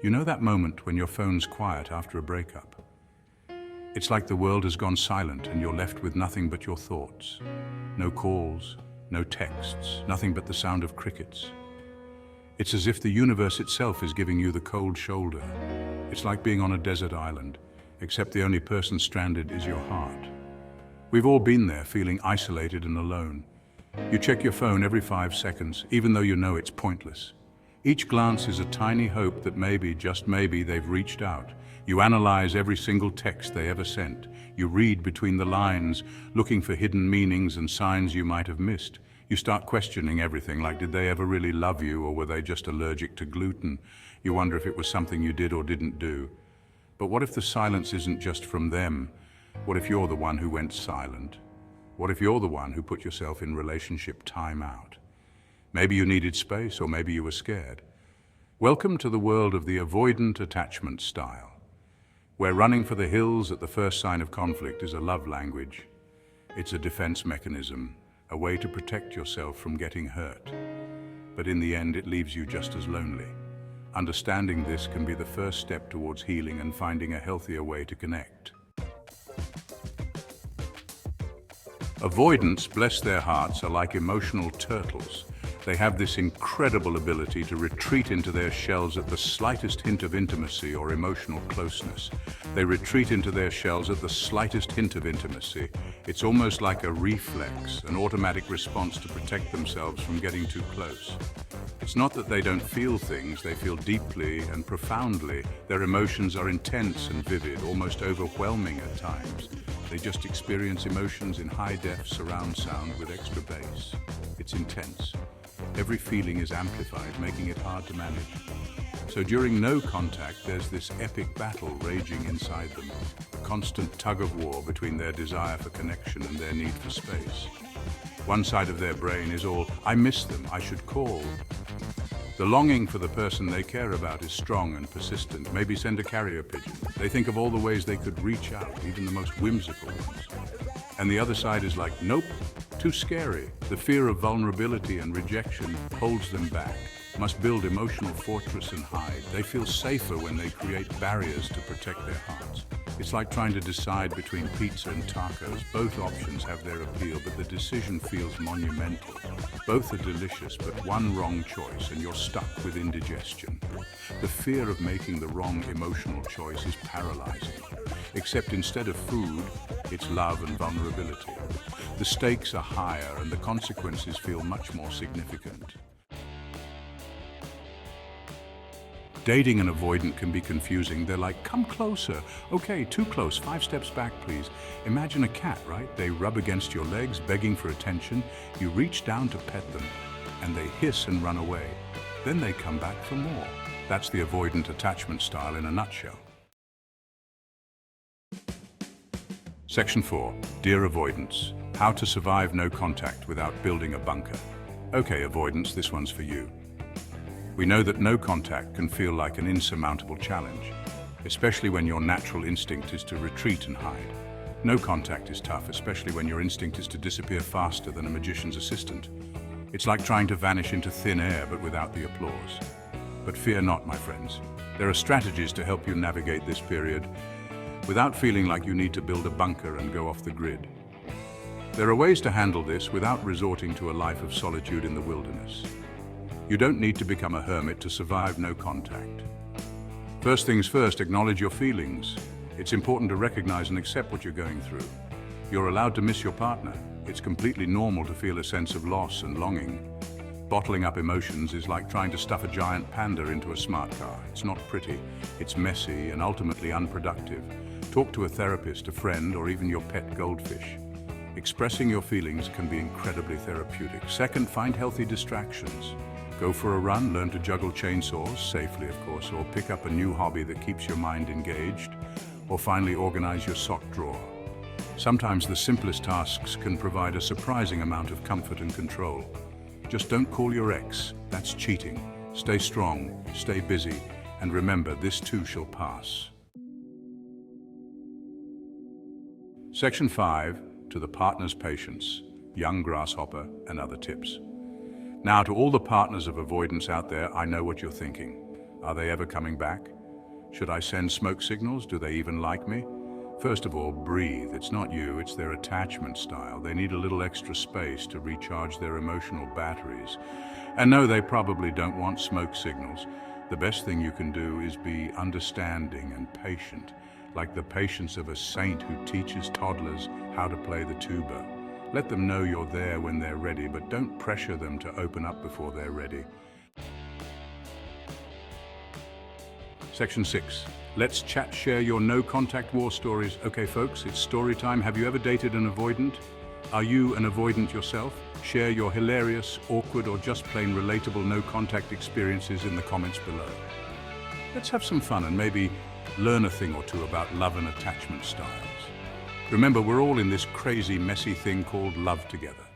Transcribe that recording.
You know that moment when your phone's quiet after a breakup? It's like the world has gone silent and you're left with nothing but your thoughts. No calls, no texts, nothing but the sound of crickets. It's as if the universe itself is giving you the cold shoulder. It's like being on a desert island, except the only person stranded is your heart. We've all been there, feeling isolated and alone. You check your phone every 5 seconds, even though you know it's pointless. Each glance is a tiny hope that maybe, just maybe, they've reached out. You analyze every single text they ever sent. You read between the lines, looking for hidden meanings and signs you might have missed. You start questioning everything, like did they ever really love you, or were they just allergic to gluten? You wonder if it was something you did or didn't do. But what if the silence isn't just from them? What if you're the one who went silent? What if you're the one who put yourself in relationship timeout? Maybe you needed space, or maybe you were scared. Welcome to the world of the avoidant attachment style, where running for the hills at the first sign of conflict is a love language. It's a defense mechanism, a way to protect yourself from getting hurt. But in the end, it leaves you just as lonely. Understanding this can be the first step towards healing and finding a healthier way to connect. Avoidants, bless their hearts, are like emotional turtles. They have this incredible ability to retreat into their shells at the slightest hint of intimacy or emotional closeness. They retreat into their shells at the slightest hint of intimacy. It's almost like a reflex, an automatic response to protect themselves from getting too close. It's not that they don't feel things, they feel deeply and profoundly. Their emotions are intense and vivid, almost overwhelming at times. They just experience emotions in high-def surround sound with extra bass. It's intense. Every feeling is amplified, making it hard to manage. So during no contact, there's this epic battle raging inside them, a constant tug-of-war between their desire for connection and their need for space. One side of their brain is all, I miss them, I should call. The longing for the person they care about is strong and persistent. Maybe send a carrier pigeon. They think of all the ways they could reach out, even the most whimsical ones. And the other side is like, nope, too scary. The fear of vulnerability and rejection holds them back, must build emotional fortress and hide. They feel safer when they create barriers to protect their hearts. It's like trying to decide between pizza and tacos. Both options have their appeal, but the decision feels monumental. Both are delicious, but one wrong choice and you're stuck with indigestion. The fear of making the wrong emotional choice is paralyzing. Except instead of food, it's love and vulnerability. The stakes are higher and the consequences feel much more significant. Dating an avoidant can be confusing. They're like, come closer. Okay, too close, 5 steps back, please. Imagine a cat, right? They rub against your legs, begging for attention. You reach down to pet them, and they hiss and run away. Then they come back for more. That's the avoidant attachment style in a nutshell. Section 4, Dear Avoidance, how to survive no contact without building a bunker. Okay, avoidance, this one's for you. We know that no contact can feel like an insurmountable challenge, especially when your natural instinct is to retreat and hide. No contact is tough, especially when your instinct is to disappear faster than a magician's assistant. It's like trying to vanish into thin air, but without the applause. But fear not, my friends. There are strategies to help you navigate this period without feeling like you need to build a bunker and go off the grid. There are ways to handle this without resorting to a life of solitude in the wilderness. You don't need to become a hermit to survive no contact. First things first, acknowledge your feelings. It's important to recognize and accept what you're going through. You're allowed to miss your partner. It's completely normal to feel a sense of loss and longing. Bottling up emotions is like trying to stuff a giant panda into a smart car. It's not pretty, it's messy and ultimately unproductive. Talk to a therapist, a friend, or even your pet goldfish. Expressing your feelings can be incredibly therapeutic. Second, find healthy distractions. Go for a run, learn to juggle chainsaws, safely of course, or pick up a new hobby that keeps your mind engaged, or finally organize your sock drawer. Sometimes the simplest tasks can provide a surprising amount of comfort and control. Just don't call your ex, that's cheating. Stay strong, stay busy, and remember, this too shall pass. Section 5, to the partner's patience, young grasshopper, and other tips. Now, to all the partners of avoidance out there, I know what you're thinking. Are they ever coming back? Should I send smoke signals? Do they even like me? First of all, breathe. It's not you, it's their attachment style. They need a little extra space to recharge their emotional batteries. And no, they probably don't want smoke signals. The best thing you can do is be understanding and patient, like the patience of a saint who teaches toddlers how to play the tuba. Let them know you're there when they're ready, but don't pressure them to open up before they're ready. Section 6. Let's chat, share your no-contact war stories. Okay, folks, it's story time. Have you ever dated an avoidant? Are you an avoidant yourself? Share your hilarious, awkward, or just plain relatable no-contact experiences in the comments below. Let's have some fun and maybe learn a thing or two about love and attachment styles. Remember, we're all in this crazy, messy thing called love together.